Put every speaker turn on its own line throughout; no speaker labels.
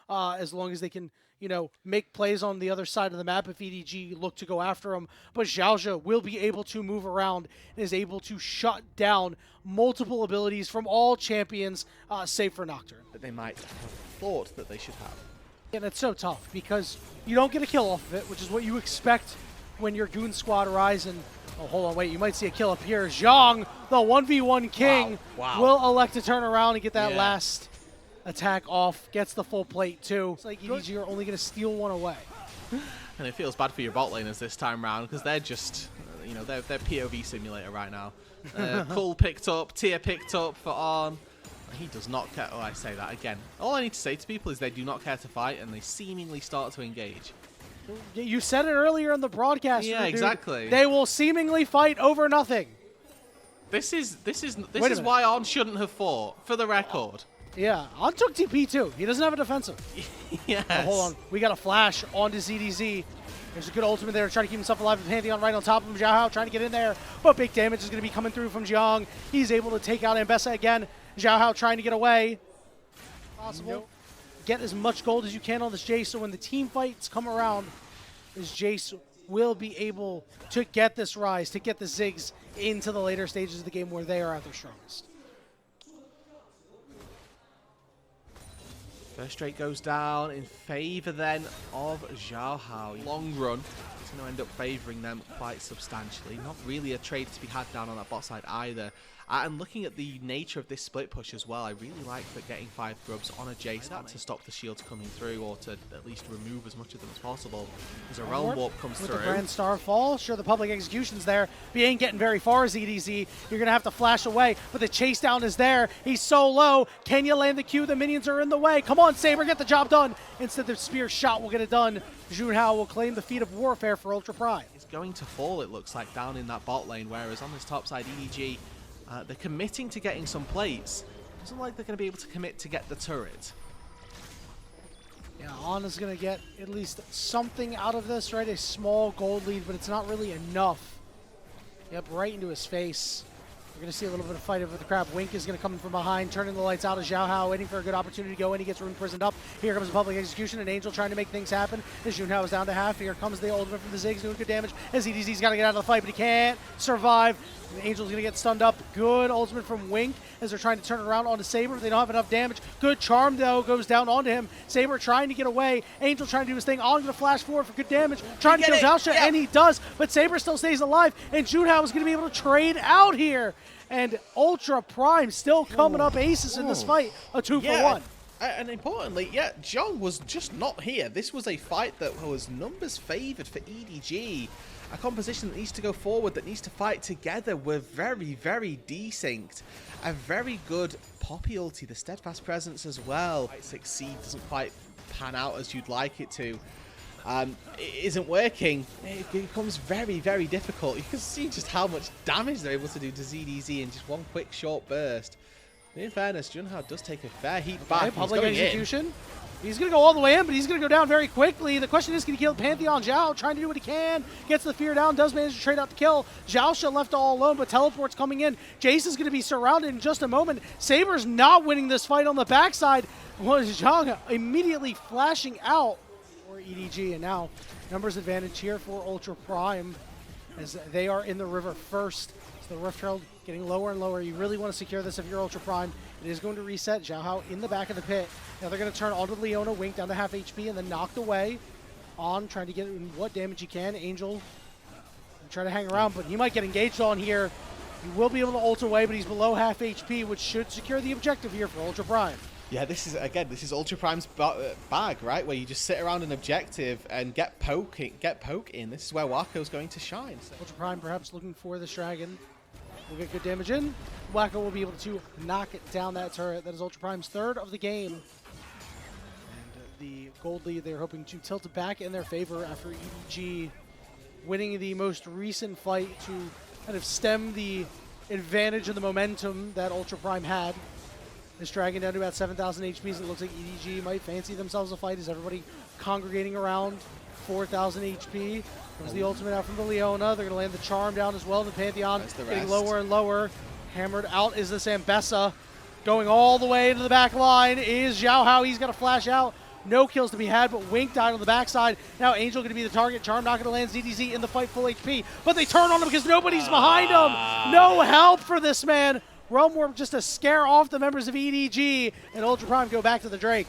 as long as they can, you know, make plays on the other side of the map if EDG look to go after them. But Xiaozhe will be able to move around and is able to shut down multiple abilities from all champions, save for Nocturne.
That they might have thought that they should have.
And it's so tough because you don't get a kill off of it, which is what you expect when your goon squad arrives. And oh, hold on, wait, you might see a kill up here. Zhang, the 1v1 king, will elect to turn around and get that last attack off. Gets the full plate too. It's like EDG are only going to steal one away.
And it feels bad for your bot laners this time round because they're just, you know, they're POV simulator right now. Kull picked up, Tia picked up for On. He does not care. Oh, I say that again. All I need to say to people is they do not care to fight, and they seemingly start to engage.
You said it earlier in the broadcast.
Yeah, dude. Exactly.
They will seemingly fight over nothing.
This is why On shouldn't have fought, for the record.
Yeah, On took TP too. He doesn't have a defensive.
Yes.
Oh, hold on. We got a flash onto ZDZ. There's a good ultimate there, trying to keep himself alive with Pantheon right on top of him. Xiaohao trying to get in there, but big damage is going to be coming through from Jiang. He's able to take out Ambessa again. Xiaohao trying to get away. Possible. Nope. Get as much gold as you can on this Jace, so when the team fights come around, this Jace will be able to get this rise, to get the Ziggs into the later stages of the game where they are at their strongest.
First rate goes down in favor then of Xiaohao. Long run, it's going to end up favoring them quite substantially. Not really a trade to be had down on that bot side either. And looking at the nature of this split push as well, I really like that getting 5 grubs on a Jace to stop the shields coming through, or to at least remove as much of them as possible. As a Realm Warp comes
with
through.
The Grand Star fall, sure, the public execution's there, but he ain't getting very far, ZDZ. You're going to have to flash away, but the chase down is there. He's so low. Can you land the Q? The minions are in the way. Come on, Saber, get the job done. Instead, the spear shot will get it done. Junhao will claim the feat of warfare for Ultra Prime.
It's going to fall, it looks like, down in that bot lane, whereas on this top side, EDG, they're committing to getting some plates. Doesn't like they're going to be able to commit to get the turret.
Yeah, Ana's going to get at least something out of this, right? A small gold lead, but it's not really enough. Yep, right into his face. We're going to see a little bit of fight over the crab. Wink is going to come in from behind, turning the lights out of Xiaohao, waiting for a good opportunity to go in. He gets rune prisoned up. Here comes the public execution, and Angel trying to make things happen. As Junhao is down to half. Here comes the ultimate from the Ziggs, doing good damage. As EDZ's got to get out of the fight, but he can't survive. Angel's going to get stunned up. Good ultimate from Wink as they're trying to turn it around onto Saber. They don't have enough damage. Good charm, though, goes down onto him. Saber trying to get away. Angel trying to do his thing. On going to flash forward for good damage. Trying to kill Xiaohao, and he does, but Saber still stays alive, and Junhao is going to be able to trade out here. And Ultra Prime still coming up aces in this fight. A 2-for-1.
And importantly, Zhang was just not here. This was a fight that was numbers favored for EDG. A composition that needs to go forward, that needs to fight together. We're very, very desynced. A very good Poppy ulti, the steadfast presence as well. Succeed doesn't quite pan out as you'd like it to. It isn't working. It becomes very, very difficult. You can see just how much damage they're able to do to ZDZ in just one quick short burst. In fairness, Junhao does take a fair heat back.
Public execution. He's going to go all the way in, but he's going to go down very quickly. The question is, can he kill Pantheon? Zhao trying to do what he can. Gets the fear down, does manage to trade out the kill. Xiaohao left all alone, but teleport's coming in. Jace is going to be surrounded in just a moment. Saber's not winning this fight on the backside. Zhang immediately flashing out for EDG, and now numbers advantage here for Ultra Prime as they are in the river first. So the Rift Herald getting lower and lower. You really want to secure this if you're Ultra Prime. It is going to reset. Xiaohao in the back of the pit. Now they're going to turn onto Leona, Wink down to half HP, and then knocked away. On trying to get in what damage he can. Angel trying to hang around, but he might get engaged on here. He will be able to ult away, but he's below half HP, which should secure the objective here for Ultra Prime.
Yeah, this is Ultra Prime's bag, right? Where you just sit around an objective and get poke in. This is where Waco's going to shine. So.
Ultra Prime perhaps looking for this dragon. We'll get good damage in. Wacko will be able to knock it down that turret. That is Ultra Prime's third of the game. And the gold lead, they're hoping to tilt it back in their favor after EDG winning the most recent fight to kind of stem the advantage and the momentum that Ultra Prime had. This dragon down to about 7,000 HPs. It looks like EDG might fancy themselves a fight. Is everybody congregating around 4,000 HP? There's the ultimate out from the Leona. They're going to land the charm down as well. The Pantheon getting lower and lower. Hammered out is this Ambessa. Going all the way to the back line is Xiaohao. He's got to flash out. No kills to be had, but Wink died on the backside. Now Angel going to be the target. Charm not going to land ZDZ in the fight, full HP. But they turn on him because nobody's behind him. No help for this man. Realm Warp just to scare off the members of EDG. And Ultra Prime go back to the Drake.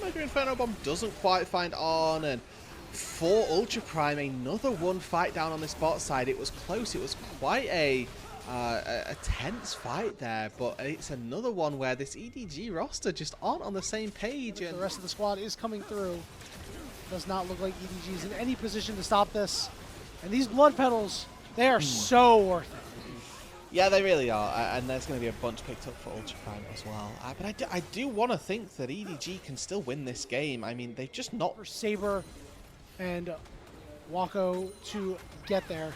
Mega Inferno Bomb doesn't quite find on. And for Ultra Prime, another one fight down on this bot side. It was close. It was quite a tense fight there, but it's another one where this EDG roster just aren't on the same page.
And the rest of the squad is coming through. Does not look like EDG is in any position to stop this. And these blood petals, they are so worth it.
Yeah, they really are, and there's going to be a bunch picked up for Ultra Prime as well. But I do want to think that EDG can still win this game. I mean, they've just not...
For Saber and Wako to get there.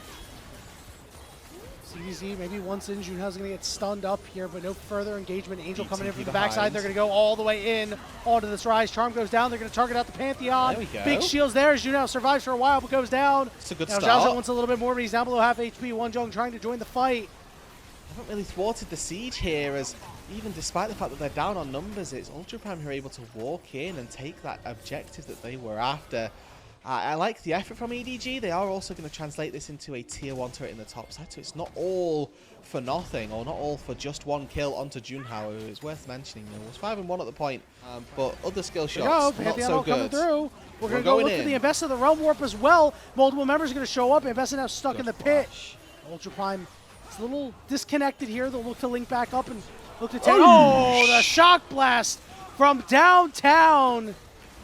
CDZ maybe once in, Junhao's going to get stunned up here, but no further engagement. Angel coming in from the backside. They're going to go all the way in onto this rise. Charm goes down. They're going to target out the Pantheon.
There we go.
Big shields there. Junhao survives for a while, but goes down.
It's a good
now
start.
Zhao wants a little bit more, but he's down below half HP. Wonjong trying to join the fight.
Haven't really thwarted the siege here, as even despite the fact that they're down on numbers, it's Ultra Prime who are able to walk in and take that objective that they were after. I like the effort from EDG. They are also going to translate this into a tier 1 turret in the top side, so it's not all for nothing, or not all for just one kill onto Junhao, who is worth mentioning. It was 5-1 at the point, but other skill shots, not so good.
Through. We're going to go look for the Ambessa, the Realm Warp as well. Multiple members are going to show up. Ambessa now stuck in the pit. Ultra Prime is a little disconnected here. They'll look to link back up and look to take... Oh, the Shock Blast from downtown.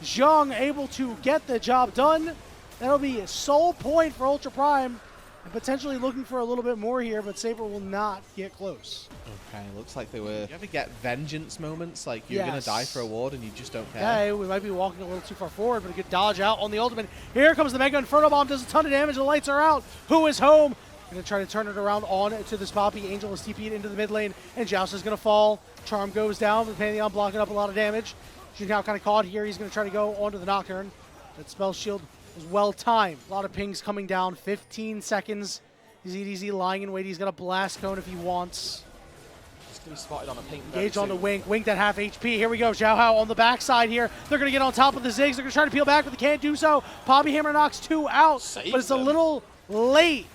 Zhang able to get the job done. That'll be a sole point for Ultra Prime, and potentially looking for a little bit more here, but Saber will not get close.
Okay, looks like they were... You ever get vengeance moments, like you're going to die for a ward and you just don't care?
Yeah, we might be walking a little too far forward, but a good dodge out on the ultimate. Here comes the Mega Inferno Bomb, does a ton of damage, the lights are out. Who is home? Going to try to turn it around on to this Poppy. Angel is TP'd into the mid lane, and Joust is going to fall. Charm goes down, the Pantheon blocking up a lot of damage. Junhao kind of caught here. He's going to try to go onto the Nocturne. That spell shield was well timed. A lot of pings coming down. 15 seconds. ZDZ lying in wait. He's got a blast cone if he wants.
He's going to be spotted on a ping.
Engage on the Wink. Wink that half HP. Here we go. Zhao Hao on the backside here. They're going to get on top of the Ziggs. They're going to try to peel back, but they can't do so. Poppy Hammer knocks 2 out, but it's a little late.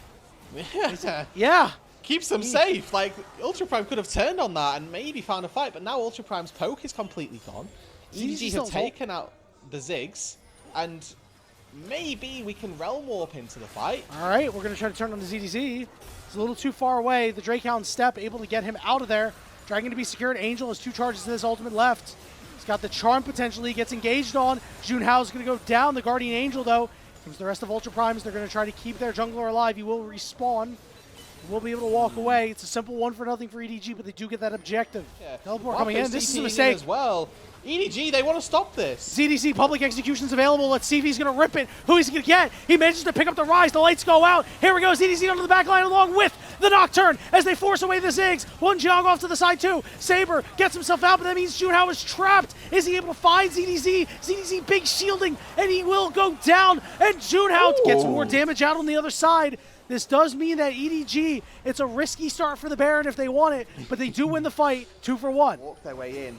Yeah.
Keeps them safe. Like, Ultra Prime could have turned on that and maybe found a fight, but now Ultra Prime's poke is completely gone. EDG have taken out the Ziggs, and maybe we can Realm Warp into the fight.
All right, we're going to try to turn on the ZDZ. It's a little too far away. The Drakehound step able to get him out of there. Dragon to be secured. Angel has 2 charges to this ultimate left. He's got the Charm potentially. Gets engaged on. Junhao's going to go down. The Guardian Angel, though, comes the rest of Ultra Primes. They're going to try to keep their jungler alive. He will respawn. We'll be able to walk away. It's a simple 1-for-0 for EDG, but they do get that objective. Yeah. Teleport coming in. This is a mistake.
As well. EDG, they want to stop this.
ZDC public execution's available. Let's see if he's going to rip it. Who is he going to get? He manages to pick up the rise. The lights go out. Here we go. ZDC onto the back line along with the Nocturne as they force away the Ziggs. One Jiang off to the side too. Saber gets himself out, but that means Junhao is trapped. Is he able to find ZDC? ZDC big shielding, and he will go down. And Junhao gets more damage out on the other side. This does mean that EDG, it's a risky start for the Baron if they want it, but they do win the fight 2-for-1.
Walk their way in.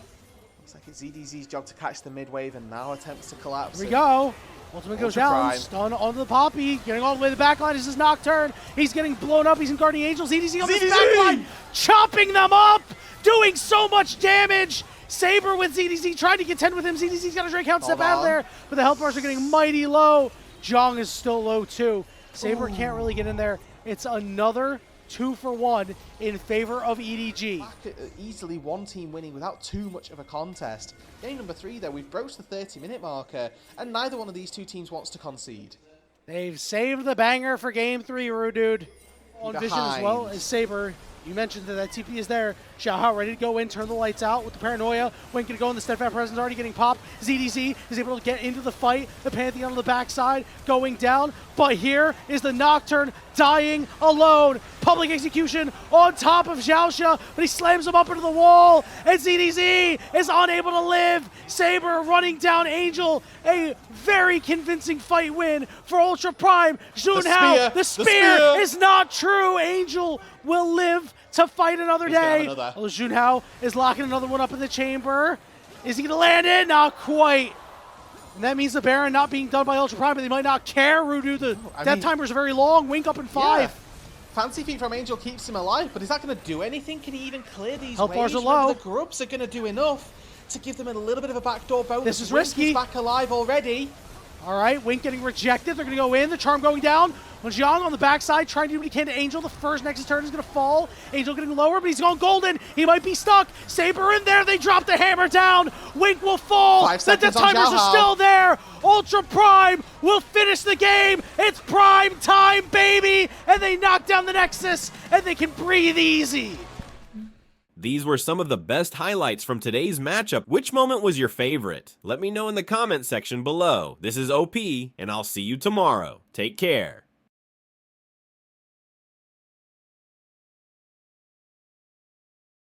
Looks like it's ZDZ's job to catch the mid wave and now attempts to collapse.
Here we go. Ultimate goes down. Stun onto the Poppy. Getting all the way to the back line is his Nocturne. He's getting blown up. He's in Guardian Angels. EDZ on the back line, chopping them up, doing so much damage. Saber with ZDZ trying to contend with him. ZDZ's got a Drakehound step out of there, but the health bars are getting mighty low. Zhang is still low too. Saber can't really get in there. It's another 2-for-1 in favor of EDG.
Easily one team winning without too much of a contest. Game number 3 though, we've broached the 30-minute marker, and neither one of these 2 teams wants to concede.
They've saved the banger for game 3, Rudude. On Vision as well as Saber. You mentioned that TP is there. Xiao Hao ready to go in, turn the lights out with the Paranoia. Wink gonna go in, the Steadfast Presence already getting popped. ZDZ is able to get into the fight. The Pantheon on the backside going down. But here is the Nocturne dying alone. Public execution on top of Xiaoxia, but he slams him up into the wall. And ZDZ is unable to live. Saber running down Angel. A very convincing fight win for Ultra Prime. Junhao, the spear is not true. Angel will live to fight another day. Junhao is locking another one up in the chamber. Is he going to land in? Not quite. And that means the Baron not being done by Ultra Prime, but they might not care. Rudu, the death timers are very long. Wink up in 5.
Yeah. Fancy feat from Angel keeps him alive, but is that going to do anything? Can he even clear these
Health bars
waves?
are low.
The grubs are going to do enough to give them a little bit of a backdoor bonus.
This is
Wink
risky.
back alive already.
All right, Wink getting rejected. They're going to go in. The charm going down. Jiang on the backside trying to do what he can to Angel. The first Nexus turn is going to fall. Angel getting lower, but he's going golden. He might be stuck. Saber in there. They drop the hammer down. Wink will fall.
5
The
seconds on
timers are
Xiaohao.
still there. Ultra Prime will finish the game. It's prime time, baby. And they knock down the Nexus, and they can breathe easy.
These were some of the best highlights from today's matchup. Which moment was your favorite? Let me know in the comment section below. This is OP, and I'll see you tomorrow. Take care.